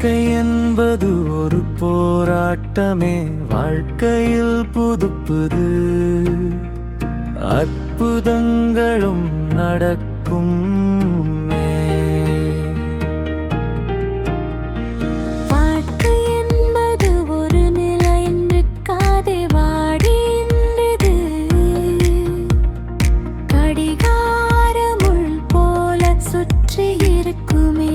வாழ்க்கை என்பது ஒரு போராட்டமே, வாழ்க்கையில் புது புது அற்புதங்களும் நடக்கும். வாழ்க்கை என்பது ஒரு நிலை நிற்காதே, வாடின்றது கடிகாரமுள் போல சுற்றி இருக்குமே.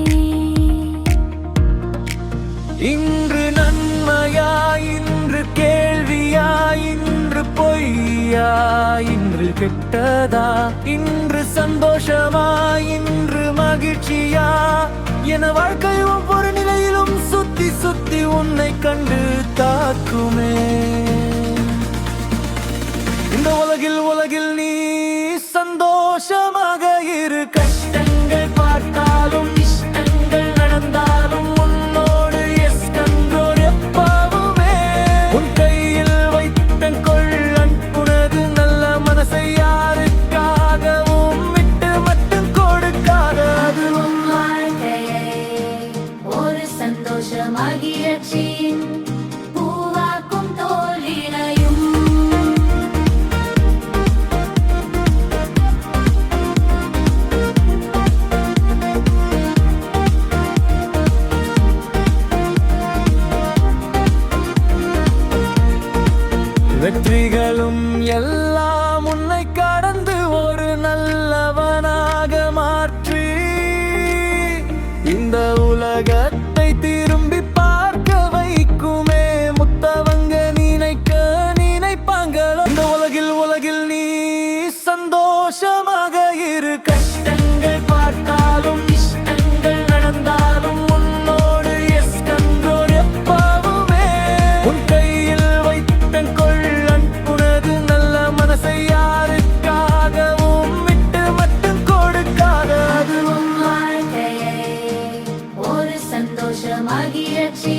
இன்று நன்மையா, இன்று கேள்வியா, இன்று பொய்யா, இன்று கெட்டதா, இன்று சந்தோஷமா, இன்று மகிழ்ச்சியா என வாழ்க்கை ஒவ்வொரு நிலையிலும் சுத்தி சுத்தி உன்னை கண்டு தாக்குமே. இந்த உலகில் நீ சந்தோஷமாக இரு. கஷ்டங்கள் பார்த்தாலும் இஷ்டங்கள் நடந்தாலும் உன்னோடு எஸ் கண்ட்ரோல் எப்பவுமே. உன் கையில் வைத்தன் கொள்ளன் உனது நல்ல மனசை யாருக்காகவும் விட்டு மட்டும் கொடுக்காத. அதுவும் வாழ்க்கையை ஒரு சந்தோஷ மகிழ்ச்சியின் பூவாக்கும் தோழினையும். வெற்றிகளும் எல்லாம் உன்னை கடந்து ஒரு நல்லவனாக மாற்றி இந்த உலகத்தை திரும்பி பார்க்க வைக்குமே. முத்தவங்க நினைப்பாங்களோ. இந்த உலகில் நீ சந்தோஷமாக இரு. கஷ்டங்கள் பார்த்தாலும் இஷ்டங்கள் நடந்தாலும் உன்னோடு எஸ் கண்ட்ரோல் எப்பவுமே. உன் கையில் வைத்தன் கொள்ளன் உனது நல்ல மனசை யாருக்காகவும் விட்டு மட்டும் கொடுக்காத. அதுவும் வாழ்க்கையை ஒரு சந்தோஷ மகிழ்ச்சி